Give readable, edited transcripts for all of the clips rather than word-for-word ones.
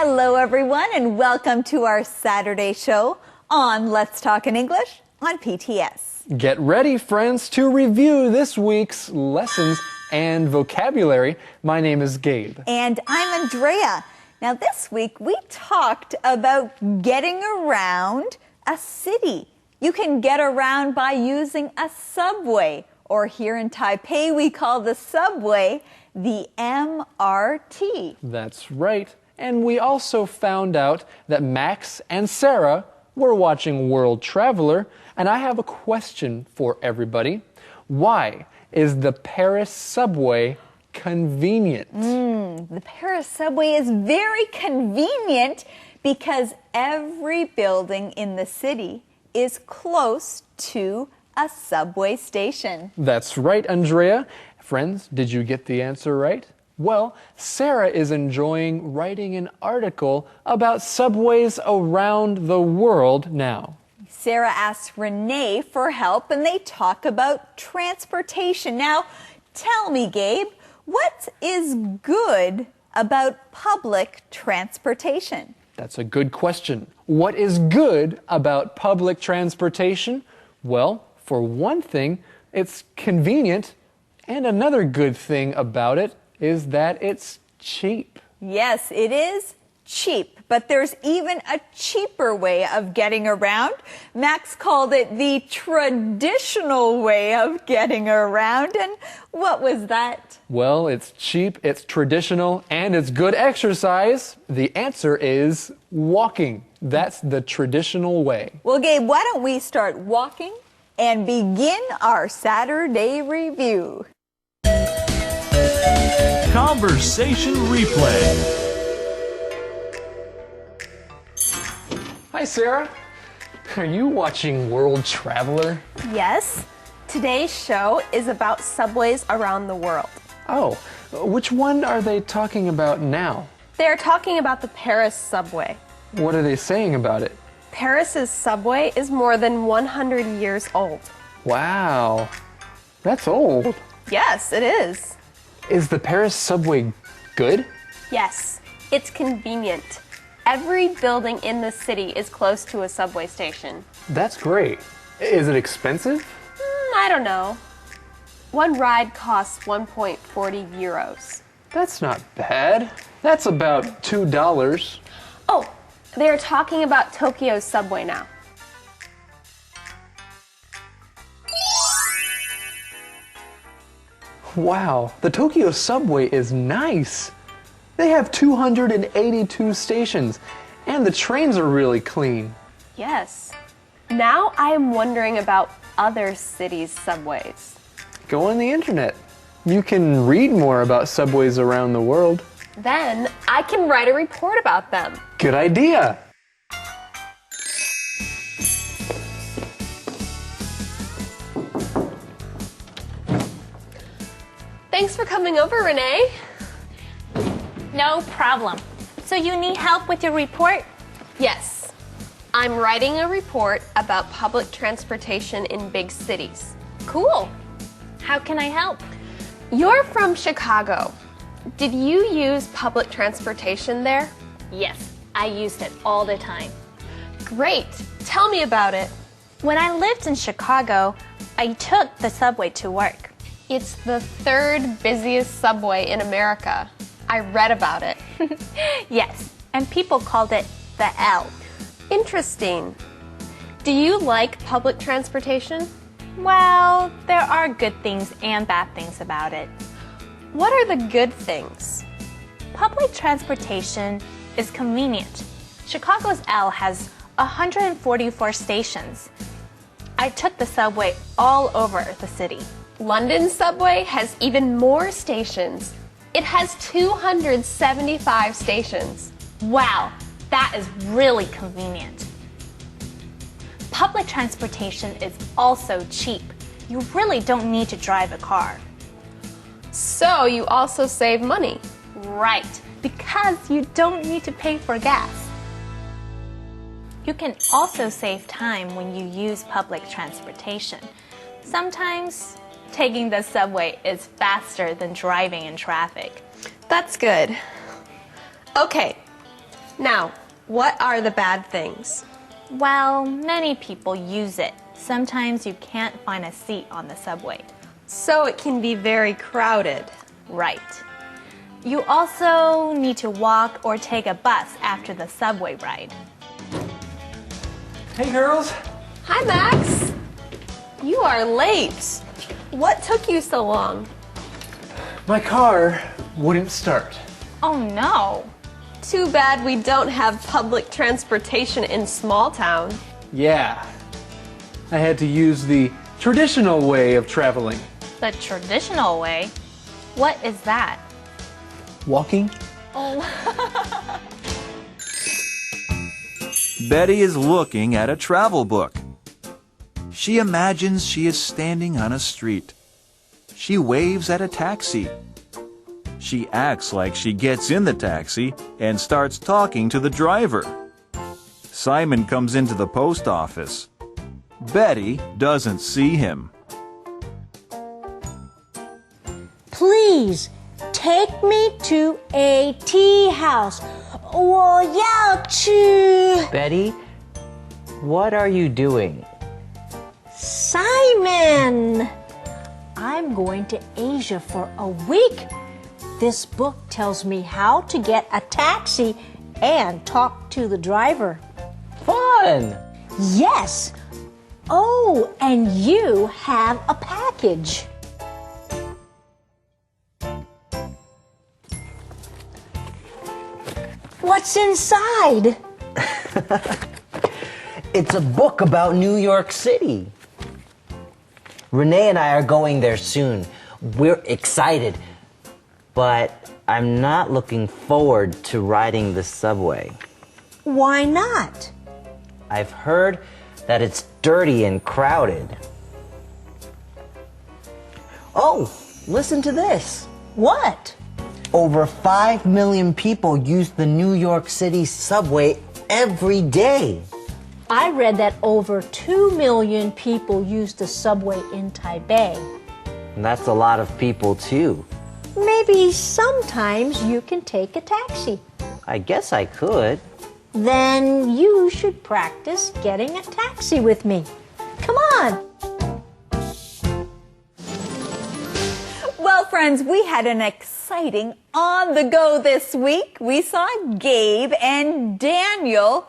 Hello everyone and welcome to our Saturday show on Let's Talk in English on PTS. Get ready, friends, to review this week's lessons and vocabulary. My name is Gabe. And I'm Andrea. Now this week we talked about getting around a city. You can get around by using a subway, or here in Taipei we call the subway the MRT. That's right. And we also found out that Max and Sarah were watching World Traveler, and I have a question for everybody. Why is the Paris subway convenient? The Paris subway is very convenient because every building in the city is close to a subway station. That's right, Andrea. Friends, did you get the answer right? Well, Sarah is enjoying writing an article about subways around the world now. Sarah asked Renee for help and they talk about transportation. Now, tell me, Gabe, what is good about public transportation? That's a good question. What is good about public transportation? Well, for one thing, it's convenient, and another good thing about it is that it's cheap. Yes, it is cheap, but there's even a cheaper way of getting around. Max called it the traditional way of getting around, and what was that? Well, it's cheap, it's traditional, and it's good exercise. The answer is walking. That's the traditional way. Well, Gabe, why don't we start walking and begin our Saturday review? Conversation replay. Hi, Sarah. Are you watching World Traveler? Yes. Today's show is about subways around the world. Oh, which one are they talking about now? They're talking about the Paris subway. What are they saying about it? Paris's subway is more than 100 years old. Wow, that's old. Yes, it is. Is the Paris subway good? Yes, it's convenient. Every building in the city is close to a subway station. That's great. Is it expensive? I don't know. One ride costs 1.40 euros. That's not bad. That's about $2. Oh, they're talking about Tokyo's subway now. Wow, the Tokyo subway is nice. They have 282 stations, and the trains are really clean. Yes. Now I am wondering about other cities' subways. Go on the internet. You can read more about subways around the world. Then I can write a report about them. Good idea. Thanks for coming over, Renee. No problem. So you need help with your report? Yes. I'm writing a report about public transportation in big cities. Cool. How can I help? You're from Chicago. Did you use public transportation there? Yes, I used it all the time. Great. Tell me about it. When I lived in Chicago, I took the subway to work. It's the third busiest subway in America. I read about it. Yes, and people called it the L. Interesting. Do you like public transportation? Well, there are good things and bad things about it. What are the good things? Public transportation is convenient. Chicago's L has 144 stations. I took the subway all over the city. London's subway has even more stations. It has 275 stations. Wow, that is really convenient. Public transportation is also cheap. You really don't need to drive a car. So you also save money. Right, because you don't need to pay for gas. You can also save time when you use public transportation. Sometimes taking the subway is faster than driving in traffic. That's good. Okay, Now, what are the bad things? Well, many people use it. Sometimes you can't find a seat on the subway. So it can be very crowded. Right. You also need to walk or take a bus after the subway ride. Hey, girls. Hi, Max. You are late. What took you so long? My car wouldn't start. Oh no. Too bad we don't have public transportation in small town. Yeah. I had to use the traditional way of traveling. The traditional way? What is that? Walking? Betty is looking at a travel book. She imagines she is standing on a street. She waves at a taxi. She acts like she gets in the taxi and starts talking to the driver. Simon comes into the post office. Betty doesn't see him. Please take me to a tea house. 我要去 Betty, what are you doing? Simon. I'm going to Asia for a week. This book tells me how to get a taxi and talk to the driver. Fun! Yes. Oh, and you have a package. What's inside? It's a book about New York City. Renee and I are going there soon. We're excited, but I'm not looking forward to riding the subway. Why not? I've heard that it's dirty and crowded. Oh, listen to this. What? Over 5 million people use the New York City subway every day. I read that over 2 million people use the subway in Taipei. And that's a lot of people, too. Maybe sometimes you can take a taxi. I guess I could. Then you should practice getting a taxi with me. Come on. Well, friends, we had an exciting On the Go this week. We saw Gabe and Daniel,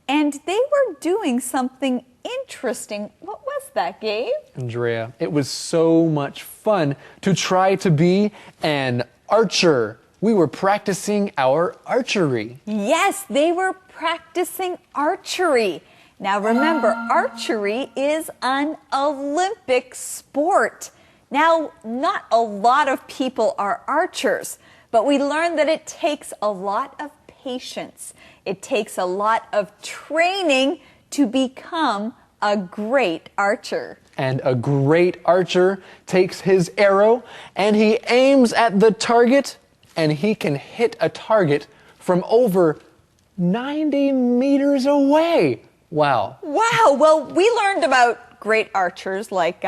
and they were doing something interesting. What was that, Gabe? Andrea, it was so much fun to try to be an archer. We were practicing our archery. Yes, they were practicing archery. Now remember, archery is an Olympic sport. Now, not a lot of people are archers, but we learned that it takes a lot of patience. It takes a lot of training to become a great archer. And a great archer takes his arrow and he aims at the target, and he can hit a target from over 90 meters away. Wow. Wow, well, we learned about great archers like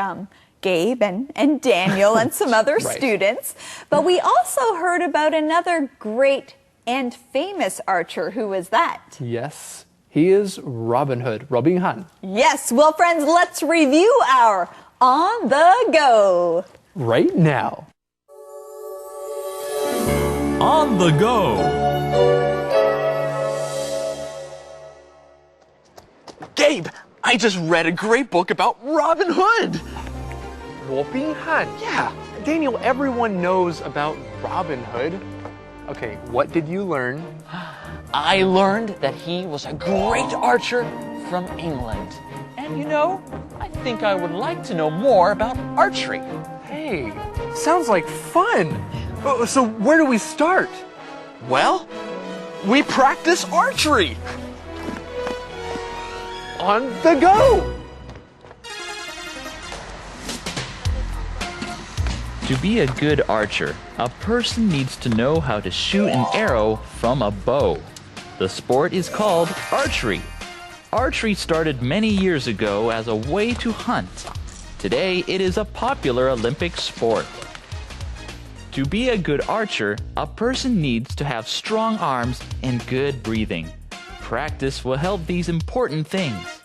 Gabe and Daniel and some other Right. students, but we also heard about another great and famous archer. Who is that? Yes, he is Robin Hood, Robin Han. Yes, well, friends, let's review our On the Go. Right now. On the go. Gabe, I just read a great book about Robin Hood. Robin Han. Yeah. Daniel, everyone knows about Robin Hood. Okay, what did you learn? I learned that he was a great archer from England. And you know, I think I would like to know more about archery. Hey, sounds like fun. So where do we start? Well, we practice archery. On the go. To be a good archer, a person needs to know how to shoot an arrow from a bow. The sport is called archery. Archery started many years ago as a way to hunt. Today, it is a popular Olympic sport. To be a good archer, a person needs to have strong arms and good breathing. Practice will help these important things.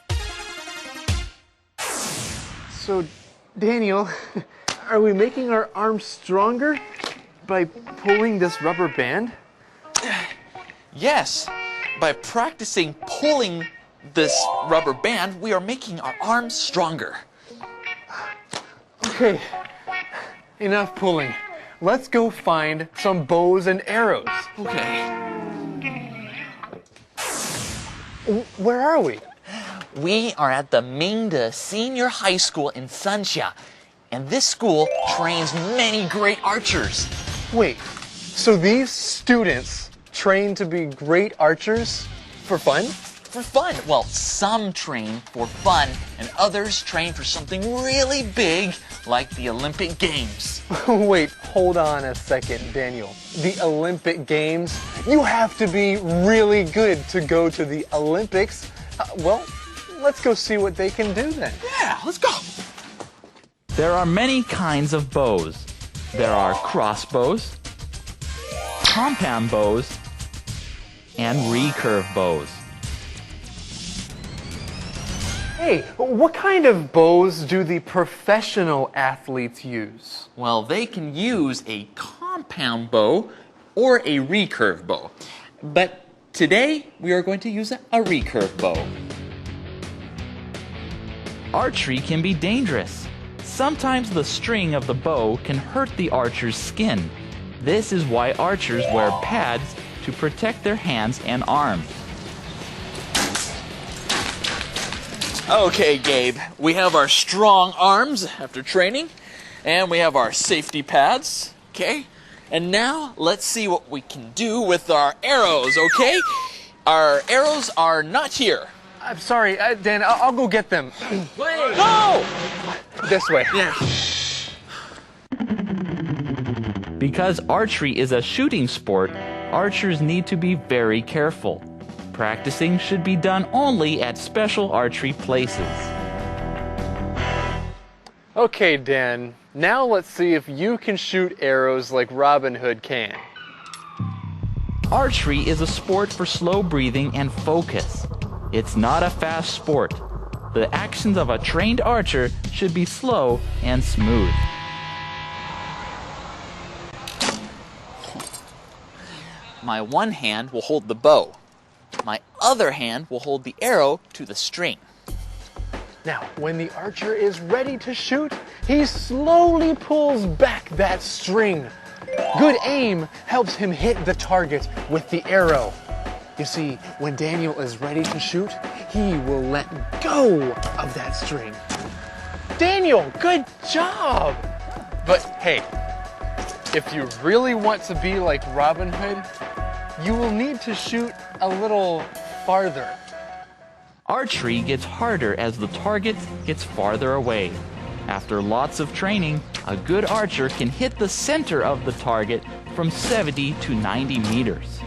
So, Daniel, are we making our arms stronger by pulling this rubber band? Yes, by practicing pulling this rubber band, we are making our arms stronger. Okay, enough pulling. Let's go find some bows and arrows. Okay. Where are we? We are at the Mingde Senior High School in Sanxia, and this school trains many great archers. Wait, so these students train to be great archers for fun? For fun. Well, some train for fun, and others train for something really big, like the Olympic Games. Wait, hold on a second, Daniel. The Olympic Games? You have to be really good to go to the Olympics. Well, let's go see what they can do then. Yeah, let's go. There are many kinds of bows. There are crossbows, compound bows, and recurve bows. Hey, what kind of bows do the professional athletes use? Well, they can use a compound bow or a recurve bow. But today, we are going to use a recurve bow. Archery can be dangerous. Sometimes the string of the bow can hurt the archer's skin. This is why archers wear pads to protect their hands and arms. Okay, Gabe, we have our strong arms after training, and we have our safety pads, okay? And now, let's see what we can do with our arrows, okay? Our arrows are not here. I'm sorry, Dan, I'll go get them. Wait! No! This way. Yeah. Because archery is a shooting sport, archers need to be very careful. Practicing should be done only at special archery places. Okay, Dan, now let's see if you can shoot arrows like Robin Hood can. Archery is a sport for slow breathing and focus. It's not a fast sport. The actions of a trained archer should be slow and smooth. My one hand will hold the bow. My other hand will hold the arrow to the string. Now, when the archer is ready to shoot, he slowly pulls back that string. Good aim helps him hit the target with the arrow. You see, when Daniel is ready to shoot, he will let go of that string. Daniel, good job! But hey, if you really want to be like Robin Hood, you will need to shoot a little farther. Archery gets harder as the target gets farther away. After lots of training, a good archer can hit the center of the target from 70 to 90 meters.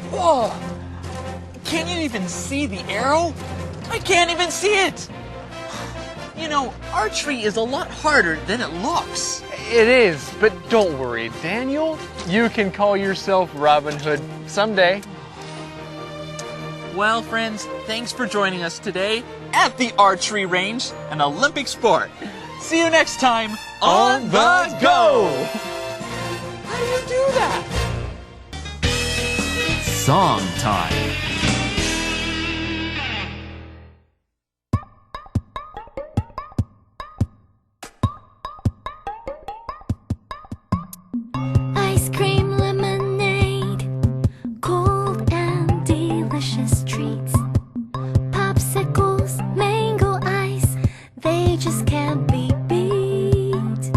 Whoa! Can you even see the arrow? I can't even see it! You know, archery is a lot harder than it looks. It is, but don't worry, Daniel. You can call yourself Robin Hood someday. Well, friends, thanks for joining us today at the archery range, an Olympic sport. See you next time on The Go! How do you do that? Song time. Ice cream lemonade, cold and delicious treats. Popsicles, mango ice, they just can't be beat.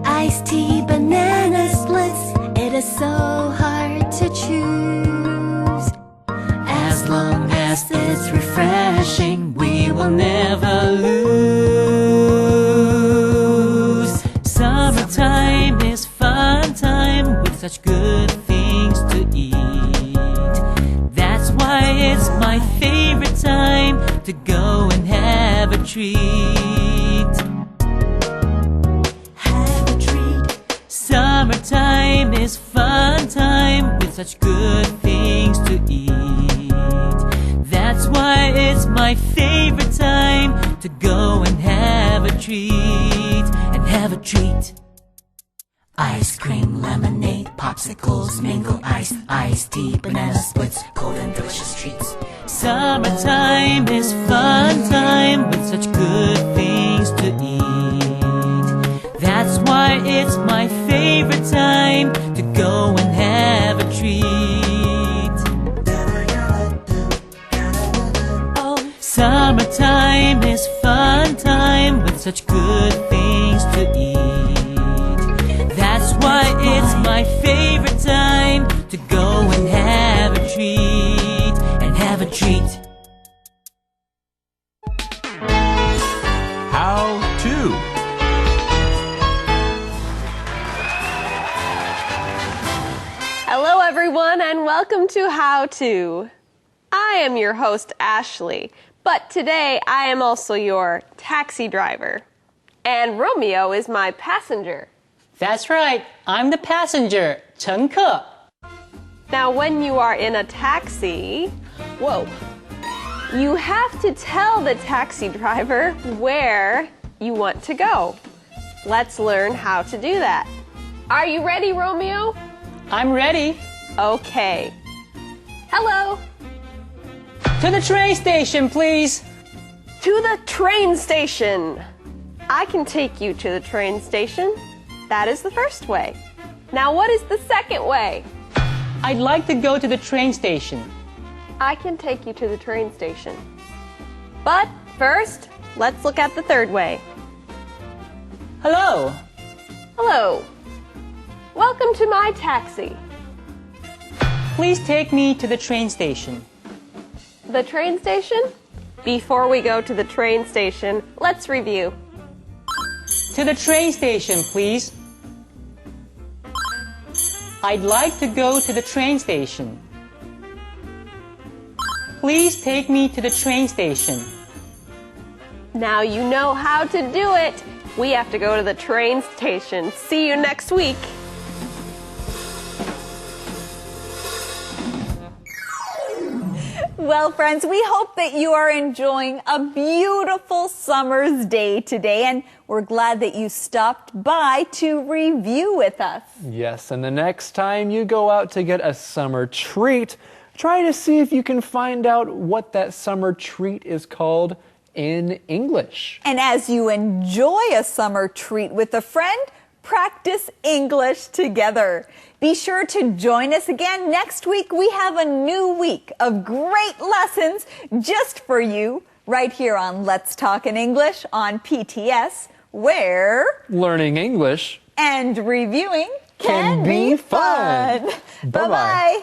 Iced tea, banana splits, it is so hard to choose. As long as it's refreshing, we will never lose. Summertime is fun time with such good things to eat. That's why it's my favorite time to go and have a treat. Have a treat. with such good things to eat. That's why it's my favorite time to go and have a treat, and have a treat. Ice cream, lemonade, popsicles, mango ice, iced tea, banana splits, cold and delicious treats. Summertime is fun time with such good things to eat. That's why it's my favorite time to go and have a treat. Oh, summertime is fun time with such good things to eat. That's why it's my favorite time to go and have a treat, and have a treat. How to. Hello, everyone, and welcome to How To. I am your host, Ashley, but today I am also your taxi driver, and Romeo is my passenger. That's right, I'm the passenger, 乘客. Now, when you are in a taxi, you have to tell the taxi driver where you want to go. Let's learn how to do that. Are you ready, Romeo? I'm ready. Okay. Hello. To the train station, please. To the train station. I can take you to the train station. That is the first way. Now, what is the second way? I'd like to go to the train station. I can take you to the train station. But first, let's look at the third way. Hello. Hello. Welcome to my taxi. Please take me to the train station. The train station? Before we go to the train station, let's review. To the train station, please. I'd like to go to the train station. Please take me to the train station. Now you know how to do it. We have to go to the train station. See you next week. Well, friends, we hope that you are enjoying a beautiful summer's day today, and we're glad that you stopped by to review with us. Yes, and the next time you go out to get a summer treat, try to see if you can find out what that summer treat is called in English. And as you enjoy a summer treat with a friend, practice English together. Be sure to join us again next week. We have a new week of great lessons just for you right here on Let's Talk in English on PTS, where learning English and reviewing can be fun. Bye-bye.